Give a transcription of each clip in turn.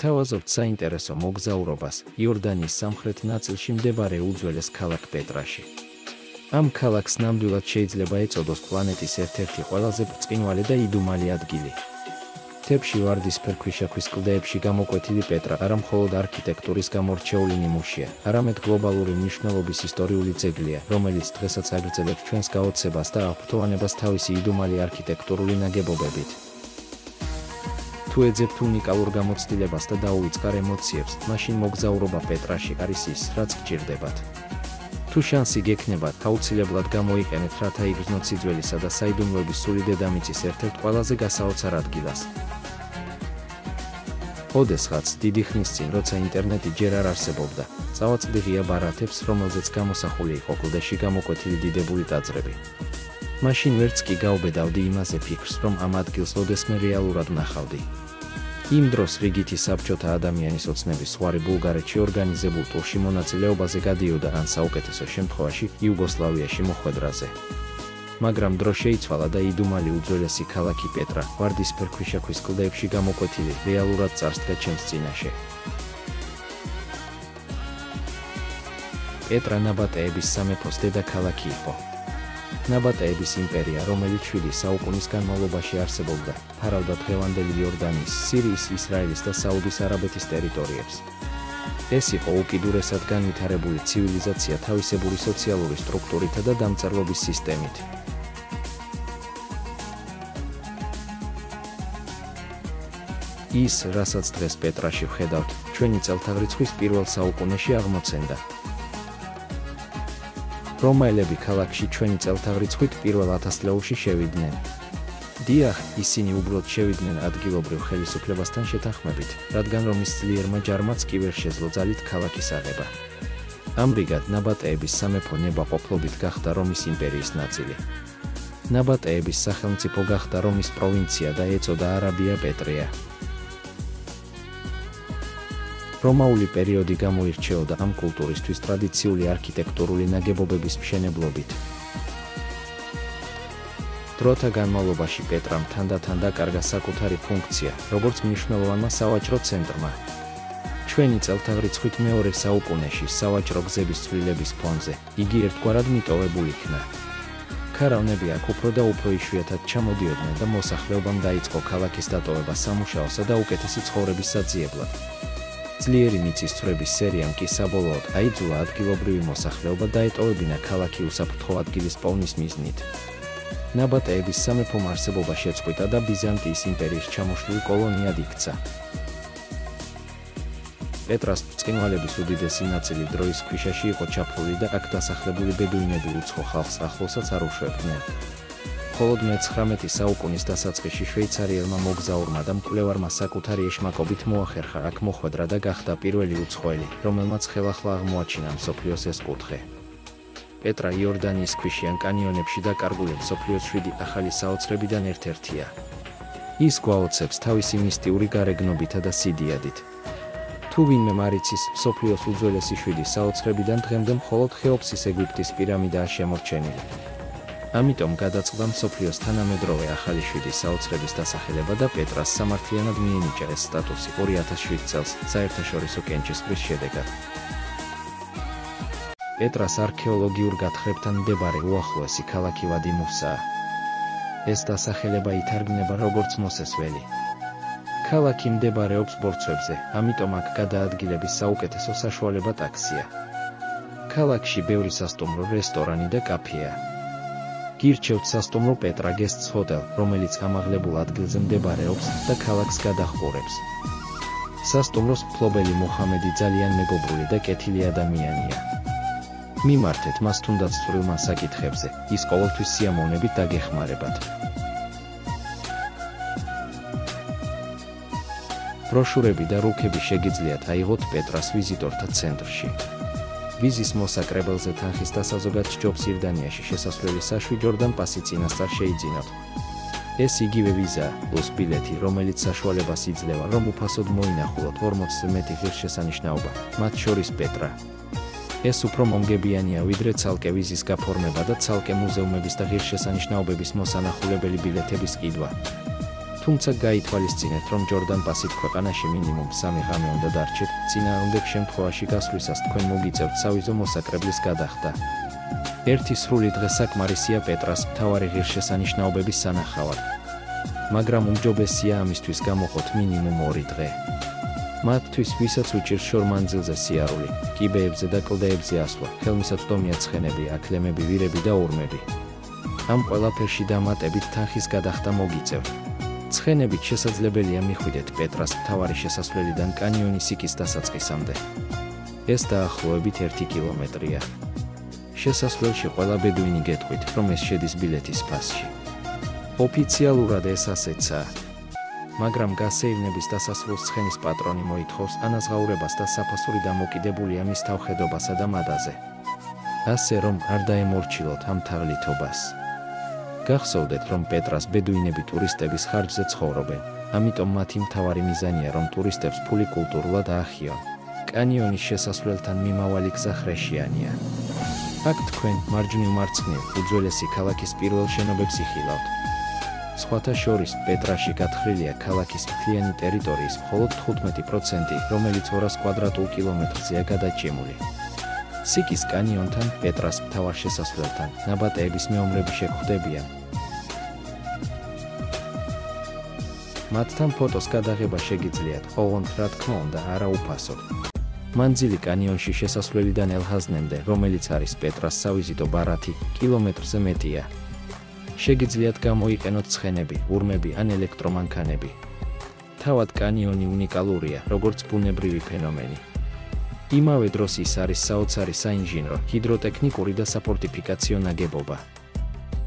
გვთავაზობთ საინტერესო მოგზაურობას იორდანიის სამხრეთ ნაწილში მდებარე უძველეს ქალაქ პეტრაში. ამ ქალაქს ნამდვილად შეიძლება ეწოდოს პლანეტის ერთ-ერთი ყველაზე ბრწყინვალე და იდუმალი ადგილი. მთებში ვარდისფერ ქვიშაქვის კლდეებში გამოკვეთილი პეტრა არა მხოლოდ არქიტექტურის გამორჩეული ნიმუშია, არამედ გლობალური მნიშვნელობის ისტორიული ძეგლია, რომელიც დღესაც აგრძელებს ჩვენს გაოცებას და აღფრთოვანებას თავისი იდუმალი არქიტექტურული ნაგებობებით. თუ ეძებთ უნიკალურ გამოცდილებას და დაუვიწყარ ემოციებს, მაშინ მოგზაურობა პეტრაში არის ის, რაც გჭირდებათ. თუ შანსი გექნებათ, აუცილებლად გამოიყენეთ, რათა იგრძნოთ სიძველისა და საიდუმლოების სული დედამიწის ერთ-ერთ ყველაზე გასაოცარ ადგილას. ოდესღაც დიდი ხნის წინ, როცა ინტერნეტი ჯერ არ არსებობდა, წავაწყდი ღია ბარათებს, რომელზეც გამოსახული იყო კლდეში გამოკვეთილი დიდებული ტაძრები. მაშინ ვერც კი გავბედავდი იმაზე ფიქრს, რომ ამ ადგილს ოდესმე რეალურად ვნახავდი. იმ დროს რიგითი საბჭოთა ადამიანის ოცნების ზღვარი ბულგარეთში ორგანიზებულ ტურში მონაწილეობაზე გადიოდა ან საუკეთესო შემთხვევაში იუგოსლავიაში მოხვედრაზე. მაგრამ დრო შეიცვალა და იდუმალი უძველესი ქალაქი პეტრა, ვარდისფერ ქვიშაქვის კლდეებში გამოკვეთილი, რეალურად წარსდგა ჩემს წინაშე. პეტრა ნაბატეების სამეფოს დედაქალაქი იყო. ნაბატეების იმპერია, რომელიც 7 საუკუნის განმავლობაში არსებობდა, ფარავდა დღევანდელი იორდანიის, სირიის, ისრაელის და საუდის არაბეთის ტერიტორიებს. ეს იყო უკიდურესად განვითარებული ცივილიზაცია თავისებური სოციალური სტრუქტურითა და დამწერლობის სისტემით. ის, რასაც დღეს პეტრაში ვხედავთ, ჩვენი წელთაღრიცხვის პირველ საუკუნეში აღმოცენდა. რომაელები ქალაქში ჩვენი წელთაღრიცხვით პირველ 1000 წლებში შევიდნენ. დიახ, ისინი უბრალოდ შევიდნენ ადგილობრივ ხელისუფლებასთან შეთანხმებით, რადგან რომის ძლიერმა ჯარმაც კი ვერ შეძლო ძალით ქალაქის აღება. ამრიგად, ნაბატეების სამეფო ნებაყოფლობით გახდა რომის იმპერიის ნაწილი. ნაბატეების სახელმწიფო გახდა რომის პროვინცია და ეწოდა არაბია პეტრია. რომაული პერიოდი გამოირჩეოდა ამ კულტურისთვის ტრადიციული არქიტექტურული ნაგებობების მშენებლობით. დროთა განმავლობაში პეტრამ თანდათან დაკარგა საკუთარი ფუნქცია, როგორც მნიშვნელოვანმა სავაჭრო ცენტრმა. ჩვენი წელთაღრიცხვით მეორე საუკუნეში სავაჭრო გზების ცვლილების ფონზე იგი ერთგვარად მიტოვებულ იქნა. ქარავნები აქ უფრო და უფრო იშვიათად ჩამოდიოდნენ და მოსახლეობამ დაიწყო ქალაქის დატოვება სამუშაოსა და უკეთესი ცხოვრების საძიებლად. ძლიერი მიწისძვრების სერიამ კი საბოლოოდ აიძულა ადგილობრივი მოსახლეობა დაეტოვებინა ქალაქი უსაფრთხო ადგილის პოვნის მიზნით. ნაბატეების სამეფომ არსებობა შეწყვიტა და ბიზანტიის იმპერიის ჩამოშლილ კოლონიად იქცა. პეტრას ბრწყინვალების უდიდესი ნაწილი დროის ქვიშაში იყო ჩაფლული და აქ დასახლებული ბედუინები უცხო ხალხს ახლოსაც არ უშვებდნენ. მხოლოდ მე-19 საუკუნის დასაწყისში შვეიცარიელმა მოგზაურმა და მკვლევარმა საკუთარი ეშმაკობით მოახერხა აქ მოხვედრა და გახდა პირველი უცხოელი, რომელმაც ხელახლა აღმოაჩინა მსოფლიოს ეს კუთხე. პეტრა იორდანიის ქვიშიან კანიონებში დაკარგული მსოფლიოს 7 ახალი საოცრებიდან ერთ-ერთია. ის გვაოცებს თავისი მისტიური გარეგნობითა და სიდიადით. თუ ვინმე მარიცის, მსოფლიოს უძველესი 7 საოცრებიდან დღემდე მხოლოდ ხეოფსის ეგვიპტის პირამიდაა შემორჩენილი. ამიტომ გადაწყდა მსოფლიოს თანამედროვე ახალი 7 საოცრების დასახელება და პეტრას სამართლიანად მიენიჭა ეს სტატუსი 2007 წელს საერთაშორისო კენჭისყრის შედეგად. პეტრას არქეოლოგიურ გათხრებთან მდებარე უახლოესი ქალაქი ვადი-მუსაა. ეს დასახელება ითარგმნება როგორც მოსეს ველი. ქალაქი მდებარეობს ბორცვებზე, ამიტომ აქ გადაადგილების საუკეთესო საშუალება ტაქსია. ქალაქში ბევრი სასტუმრო, რესტორანი და კაფეა. გირჩევთ სასტუმრო პეტრა გესტს ჰოტელ, რომელიც ამაღლებულ ადგილზე მდებარეობს და ქალაქს გადაჰყურებს. სასტუმროს მფლობელი მუჰამედი ძალიან მეგობრული და კეთილი ადამიანია. მიმართეთ მას თუნდაც წვრილმა საკითხებზე, ის ყოველთვის სიამოვნებით დაგეხმარებათ. ბროშურები და რუქები შეგიძლიათ აიღოთ პეტრას ვიზიტორთა ცენტრში. ვიზის მოსაკრებელზე თანხის და საზოგად სჯობს ირდანიაში შესასვლელი საშვიდროდან პასი წინასწარ შეიძინოთ. ეს იგივე ვიზაა, პლუს ბილეთი, რომელიც საშუალებას იძლევა, რომ უფასოდ მოინახულოთ 40-ზე მეტი ღირსშესანიშნაობა, მათ შორის პეტრა. ეს უფრო მომგებიანია ვიდრე ცალკე ვიზის გაფორმება და ცალკე მუზეუმების და ღირსშესანიშნაობების მოსანახულებელი ბილეთების ყიდვა. თუმცა გაითვალისწინეთ, რომ ჯორდან-პასით ქვეყანაში მინიმუმ 3 ღამე უნდა დარჩეთ, წინააღმდეგ შემთხვევაში გასვლისას თქვენ მოგიწევთ სავიზო მოსაკრებლის გადახდა. ერთი სრული დღე საკმარისია პეტრას მთავარი ღირსშესანიშნაობების სანახავად. მაგრამ უმჯობესია ამისთვის გამოყოთ მინიმუმ 2 დღე. მათთვის, ვისაც უჭირს შორ მანძილზე სიარული, კიბეებზე და კლდეებზე ასვლა, ხელმისაწვდომია ცხენები, აქლემები, ვირები და ორმები. ამ ყველაფერში დამატებით თანხის გადახდა მოგიწევთ. ცხენებით შესაძლებელია მიხვიდეთ პეტრას მთავარი შესასვლელიდან კანიონის სიკის დასაწყისამდე. ეს დაახლოებით 1 კილომეტრია. შესასვლელში ყველა ბედუინი გეტყვით, რომ ეს შედის ბილეთის ფასში. ოფიციალურად ეს ასეცაა. მაგრამ გასეირნების დასასრულს ცხენის პატრონი მოითხოვს ანაზღაურებას და საფასური დამოკიდებულია მის თავხედობასა და მადაზე. ასე რომ არ დაემორჩილოთ ამ თაღლითობას. გახსოვდეთ, რომ პეტრას ბედუინები ტურისტების ხარჯზე ცხოვრობენ, ამიტომ მათი მთავარი მიზანია, რომ ტურისტებს ფული კულტურულად აახიონ. კანიონის შესასვლელთან მიმავალი გზა ხრეშიანია. აქ თქვენ მარჯვნივ მარცხნივ უძველესი ქალაქის პირველ შენობებს იხილავთ. სხვათა შორის, პეტრაში გათხრილია ქალაქის მთლიანი ტერიტორიის მხოლოდ 15%, რომელიც 200 კვადრატულ კილომეტრზეა გადაჭიმული. სიკის კანიონთან, პეტრას მთავარ შესასვლელთან, ნაბატეების მეომრები შეგხვდებიან. მათთან ფოტოს გადაღება შეგიძლიათ, ოღონდ რა თქმა უნდა, არა უფასოდ. მანძილი კანიონში შესასვლელიდან ელჰაზნემდე, რომელიც არის პეტრას სავიზიტო ბარათი, კილომეტრზე მეტია. შეგიძლიათ გამოიყენოთ ცხენები, ურმები ან ელექტრომანქანები. თავად კანიონი უნიკალურია, როგორც ბუნებრივი ფენომენი. იმავე დროს ის არის საოცარი საინჟინრო, ჰიდროტექნიკური და საფორტიფიკაციო ნაგებობა.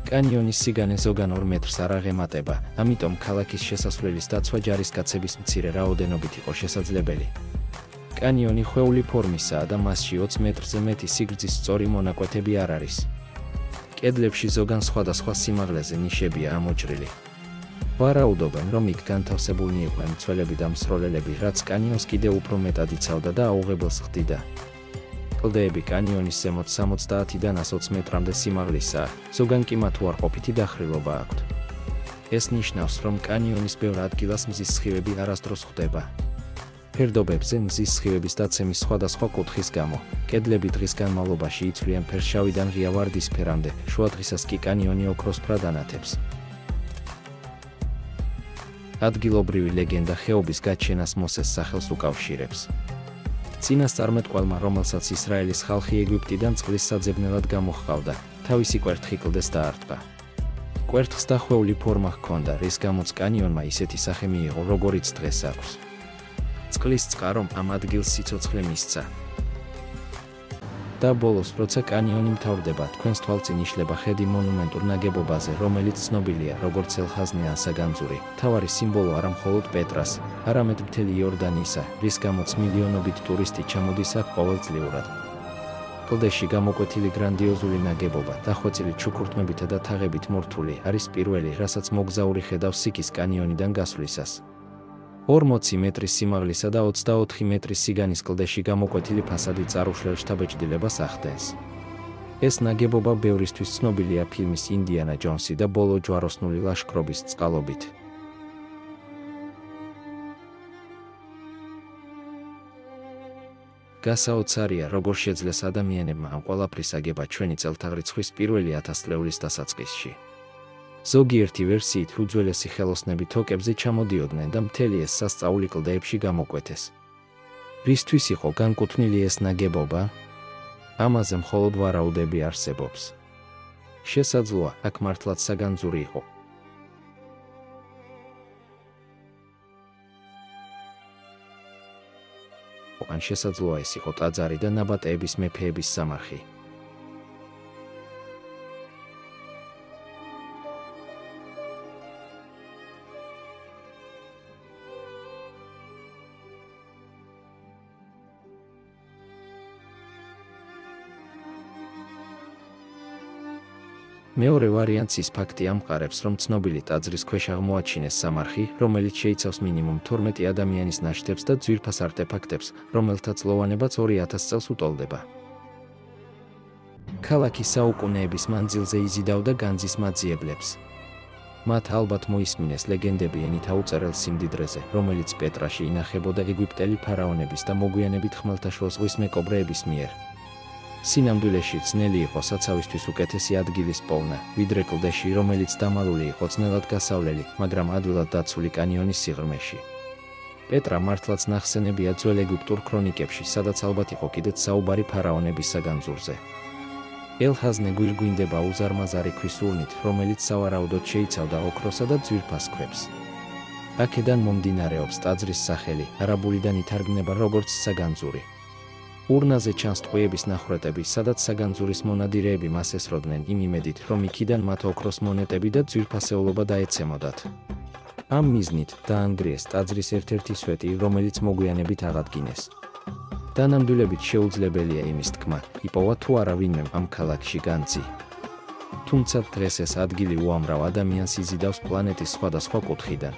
კანიონის სიგანე ზოგან 2 მეტრს არ აღემატება, ამიტომ ქალაქის შესასვლელის დაცვა ჯარისკაცების მცირე რაოდენობით იყო შესაძლებელი. კანიონი ხვეული ფორმისაა და მასში 20 მეტრზე მეტი სიგრძის სწორი მონაკვეთები არ არის. კედლებში ზოგან სხვადასხვა სიმაღლეზე ნიშებია ამოჭრილი. ვარაუდობენ, რომ იქ განთავსებულნი იყვნენ მცველები და მსროლელები, რაც კანიონს კიდევ უფრო მეტად იცავდა და აუღებელს ხდიდა. კლდეები კანიონის ზემოთ 70-დან 120 მეტრამდე სიმაღლისაა, ზოგან კი მათ უარყოფითი დახრილობა აქვთ. ეს ნიშნავს, რომ კანიონის ბევრ ადგილას მზის სხივები არასდროს ხვდება. ფერდობებზე მზის სხივების დაცემის სხვადასხვა კუთხის გამო, კედლები დღის განმავლობაში იცვლიან ფერშავიდან ღია ვარდისფერამდე, შუადღისას კი კანიონი ოქროსფრად ანათებს. ადგილობრივი ლეგენდა ხეობის გაჩენას მოსეს სახელს უკავშირებს. წინასწარმეტყველმა, რომელსაც ისრაელის ხალხი ეგვიპტიდან წყლის საძებნელად გამოჰყავდა, თავისი კვერთხი კლდეს დაარტყა. კვერთხს დახვეული ფორმა ჰქონდა, რის გამოც კანიონმა ისეთი სახე მიიღო, როგორიც დღეს აქვს. წყლის წყარომ ამ ადგილს სიცოცხლე მისცა. და ბოლოს, როცა კანიონი მთავრდება, თქვენს თვალწინ იშლება ხედი მონუმენტურ ნაგებობაზე, რომელიც ცნობილია როგორც ელჰაზნე ან საგანძური, მთავარი სიმბოლო არა მხოლოდ პეტრას, არამედ მთელი იორდანისა, რის გამოც მილიონობით ტურისტი ჩამოდის აქ ყოველწლიურად. კლდეში გამოკვეთილი გრანდიოზული ნაგებობა, დახვეწილი ჩუქურთმებითა და თაღებით მორთული, არის პირველი, რასაც მოგზაური ხედავს სიკის კანიონიდან გასვლისას. 40 მეტრის სიმაღლისა და 24 მეტრის სიგანის კლდეში გამოკვეთილი ფასადი წარუშლელ შთაბეჭდილებას ახდენს. ეს ნაგებობა ბევრისთვის ცნობილია ფილმის ინდიანა ჯონსი და ბოლო ჯვაროსნული ლაშქრობის წყალობით. გასაოცარია, როგორ შეძლეს ადამიანებმა ამ ყველაფრის აგება ჩვენი წელთაღრიცხვის პირველი 1000 წლეულის დასაწყისში. ზოგიერთი ვერსიით უძველესი ხელოსნები თოკებზე ჩამოდიოდნენ და მთელი ეს სასწაული კლდეებში გამოკვეთეს. რისთვის იყო განკუთვნილი ეს ნაგებობა? ამაზე მხოლოდ ვარაუდები არსებობს. შესაძლოა, აქ მართლაც საგანძური იყო. ან შესაძლოა ეს იყო ტაძარი და ნაბატეების მეფეების სამარხი. მეორე ვარიანტს ის ფაქტი ამყარებს, რომ ცნობილი ტაძრის ქვეშ აღმოაჩინეს სამარხი, რომელიც შეიცავს მინიმუმ 12 ადამიანის ნაშთებს და ძვირფას არტეფაქტებს, რომელთა წლოვანებაც 2000 წელს უტოლდება. ქალაქი საუკუნეების მანძილზე იზიდავდა განძის მაძიებლებს. მათ ალბათ მოისმინეს ლეგენდები ენით აუწერელ სიმდიდრეზე, რომელიც პეტრაში ინახებოდა ეგვიპტელი ფარაონების და მოგვიანებით ხმელთაშუა ზღვის მეკობრეების მიერ. სინამდვილეში ძნელი იყო საცავისთვის უკეთესი ადგილის პოვნა, ვიდრე კლდეში, რომელიც დამალული იყო ძნელად გასავლელი, მაგრამ ადვილად დაცული კანიონის სიღრმეში. პეტრა მართლაც ნახსენებია ძველ ეგვიპტურ ქრონიკებში, სადაც ალბათ იყო კიდეც საუბარი ფარაონების საგანძურზე. ელჰაზნე გვირგვინდება უზარმაზარი ქვის ურნით, რომელიც სავარაუდოდ შეიცავდა ოქროსა და ძვირფას ქვებს. აქედან მომდინარეობს ტაძრის სახელი, არაბულიდან ითარგმნება როგორც საგანძური. ურნაზე ჩანს ტყვიების ნახრეტები, სადაც საგანძურის მონადირეები მას ესროდნენ იმ იმედით, რომ იქიდან მათ ოქროს მონეტები და ძვირფასეულობა დაეცემოდათ. ამ მიზნით დაანგრიეს ტაძრის ერთ-ერთი სვეტი, რომელიც მოგვიანებით აღადგინეს. დანამდვილებით შეუძლებელია იმის თქმა, იპოვა თუ არა ვინმემ ამ ქალაქში განძი. თუმცა დღეს ეს ადგილი უამრავ ადამიანს იზიდავს პლანეტის სხვადასხვა კუთხიდან.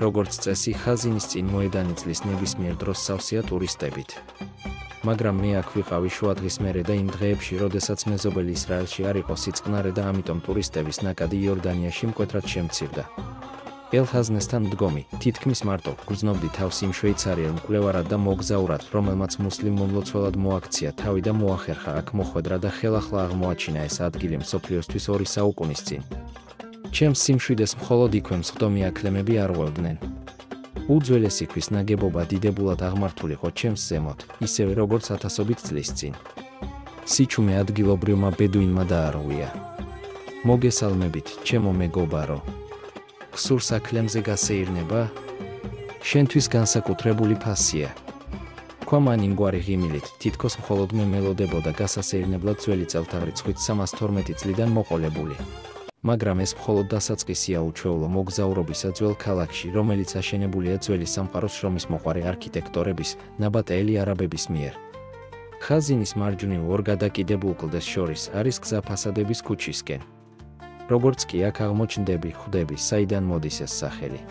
როგორც წესი, ხაზინის წინ მოედანიწლის ნებისმიერ დროს სავსეა ტურისტებით. მაგრამ მე აქ ვიყავი შუადღის მერე და იმ დღეებში, როდესაც მეზობელი ისრაელში არ იყო სიწყნარე და ამიტომ ტურისტების ნაკადი იორდანიაში მკვეთრად შემცირდა. ელჰაზნესთან მდგომი, თითქმის მარტო, გრძნობდი თავს იმ შვეიცარიელ მკვლევარად და მოგზაურად, რომელმაც მუსლიმ მომლოცველად მოაქცია თავი და მოახერხა აქ მოხვედრა და ხელახლა აღმოაჩინა ეს ადგილი მსოფლიოსთვის 2 საუკუნის წინ. ჩემს სიმშვიდეს მხოლოდ იქვე მსხდომი აკლემები არ ღვევდნენ. უძველესი ქვის ნაგებობა დიდებულად აღმართულიყო ჩემს ზემოთ, ისევე როგორც ათასობით წლის წინ. სიჩუმე ადგილობრივმა ბედუინმა დაარღვია. მოგესალმებით, ჩემო მეგობარო. გსურს აკლემზე გასეირნება? შენთვის განსაკუთრებული ფასია. ქვამან იმგვარი ღიმილით, თითქოს მხოლოდ მე მელოდებოდა გასასეირნებლად ძველი წელთაღრიცხვით 312 წლიდან მოყოლებული. მაგრამ ეს მხოლოდ დასაწყისია უჩვეულო მოგზაურობისა ძველ ქალაქში, რომელიც აშენებულია ძველი სამყაროს შრომისმოყვარე არქიტექტორების, ნაბატეელი არაბების მიერ. ხაზინის მარჯვნივ ორ გადაკიდებულ კლდეს შორის არის გზა ფასადების ქუჩისკენ. როგორც კი აქ აღმოჩნდები, ხვდები, საიდან მოდის ეს სახელი.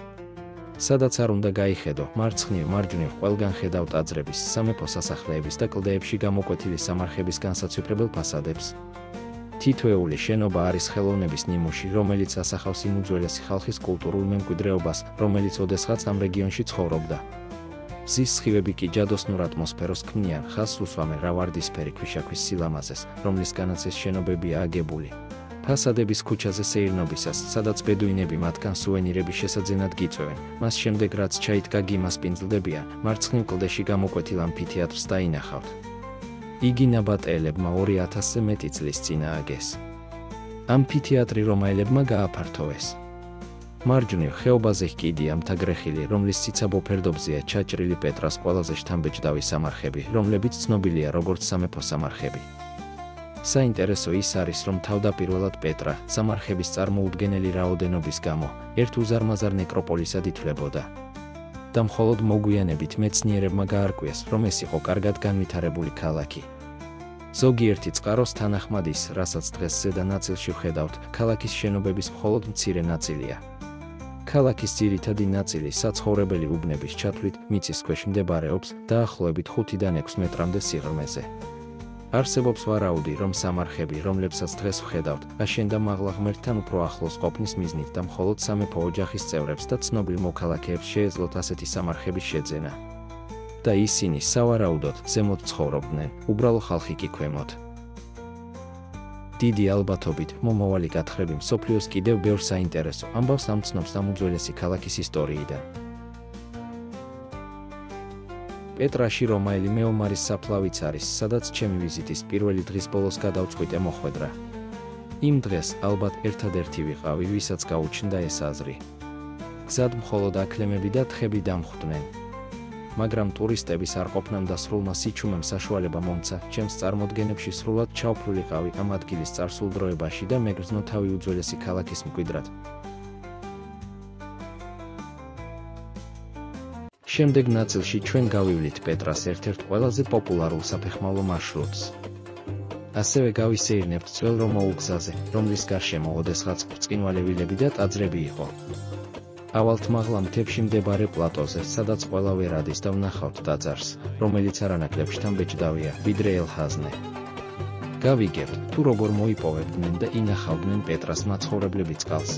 სადაც არ უნდა გაიხედო, მარჯვნივ ყველგან ხედავ ტაძრების, სამეფო სასახლეების და კლდეებში გამოკვეთილი სამარხების განსაცვიფრებელ ფასადებს. თითოეული შენობა არის ხელოვნების ნიმუში, რომელიც ასახავს იმ უძველესი ხალხის კულტურულ მემკვიდრეობას, რომელიც ოდესღაც ამ რეგიონში ცხოვრობდა. მზის სხივები კი ჯადოსნურ ატმოსფეროს ქმნიან, ხაზს უსვამენ რა ვარდისფერი ქვიშაქვის სილამაზეს, რომლისგანაც ეს შენობებია აგებული. ფასადების ქუჩაზე სეირნობისას, სადაც ბედუინები მათგან სუვენირების შესაძენად გიწვევენ, მას შემდეგ რაც ჩაით გაგიმას პინძლდებიან, მარცხნივ კლდეში გამოკვეთილ ამფითეატრს დაინახავთ. იგი ნაბატეელებმა 2000-ზე მეტი წლის წინ ააგეს. ამფითეატრი რომაელებმა გააფართოვეს. მარჯვნივ ხეობაზე ჰკიდია მთა-გრეხილი, რომლის ციცაბო ფერდობზეა ჩაჭრილი პეტრას ყველაზე შთამბეჭდავი სამარხები, რომლებიც ცნობილია როგორც სამეფო სამარხები. საინტერესო ის არის, რომ თავდაპირველად პეტრა, სამარხების წარმოუდგენელი რაოდენობის გამო, ერთ უზარმაზარ ნეკროპოლისად ითვლებოდა. და მხოლოდ მოგვიანებით მეცნიერებმა გაარკვიეს, რომ ეს იყო კარგად განვითარებული ქალაქი. ზოგიერთი წყაროს თანახმად ის, რასაც დღეს ზედა ნაწილში ვხედავთ, ქალაქის შენობების მხოლოდ მცირე ნაწილია. ქალაქის ძირითადი ნაწილი საცხოვრებელი უბნების ჩათვლით მიწის ქვეშ მდებარეობს, დაახლოებით 5-დან 6 მეტრამდე სიღრმეზე. არსებობს ვარაუდი, რომ სამარხები, რომლებსაც დღეს ვხედავთ, აშენდა მაღლა ღმერთთან უფრო ახლოს ყოფნის მიზნით და მხოლოდ სამეფო ოჯახის წევრებს და ცნობილ მოქალაქეებს შეეძლოთ ასეთი სამარხების შეძენა. და ისინი სავარაუდოდ ზემოთ ცხოვრობდნენ, უბრალო ხალხი კი ქვემოთ. დიდი ალბათობით, მომავალი კათხრები მსოფლიოს კიდევ ბევრ საინტერესო ამბავს ამცნობს ამ უძველესი ქალაქის ისტორიიდან. პეტრაში რომაელი მეომარის საფლავიც არის, სადაც ჩემი ვიზიტის პირველი დღის ბოლოს გადავწყვიტე მოხვედრა. იმ დღეს ალბათ ერთადერთი ვიყავი, ვისაც გაუჩნდა ეს აზრი. გზად მხოლოდ აკლემები და თხები დამხვდნენ. მაგრამ ტურისტების არყოფნამ და სრულმა სიჩუმემ საშუალება მომცა, ჩემს წარმოდგენებში სრულად ჩავფლულიყავი ამ ადგილის წარსულ დროებაში და მეგრძნო თავი უძველესი ქალაქის მკვიდრად. შემდეგ ნაწილში ჩვენ გავივლით პეტრას ერთ-ერთ ყველაზე პოპულარულ საფეხმავლო მარშრუტს. ასევე გავისეირნებთ ძველ რომაულ გზაზე, რომლის გარშემო ოდესღაც ბრწყინვალე ვილები და ტაძრები იყო. ავალთ მაღლა მთებში მდებარე პლატოზე, სადაც ყველა ვერ ადის და ვნახავთ ტაძარს, რომელიც არანაკლებ შთამბეჭდავია, ვიდრე ელჰაზნე. გავიგებთ, თუ როგორ მოიპოვებდნენ და ინახავდნენ პეტრას მაცხოვრებლები წყალს.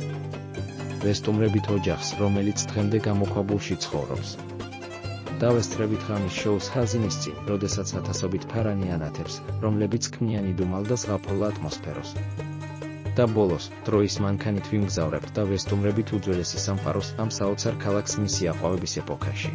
ვესტუმრებით ოჯახს, რომელიც დღემდე გამოქვაბულში ცხოვრობს. დავესწრებით ღამის შოუს ხაზინის წინ, როდესაც ათასობით ფარანი ანათებს, რომლებიც ქმნიან იდუმალ და ზღაპრულ ატმოსფეროს. და ბოლოს, დროის მანქანით ვიმგზავრებთ და ვესტუმრებით უძველესი სამყაროს ამ საოცარ ქალაქს მისი აყვავების ეპოქაში.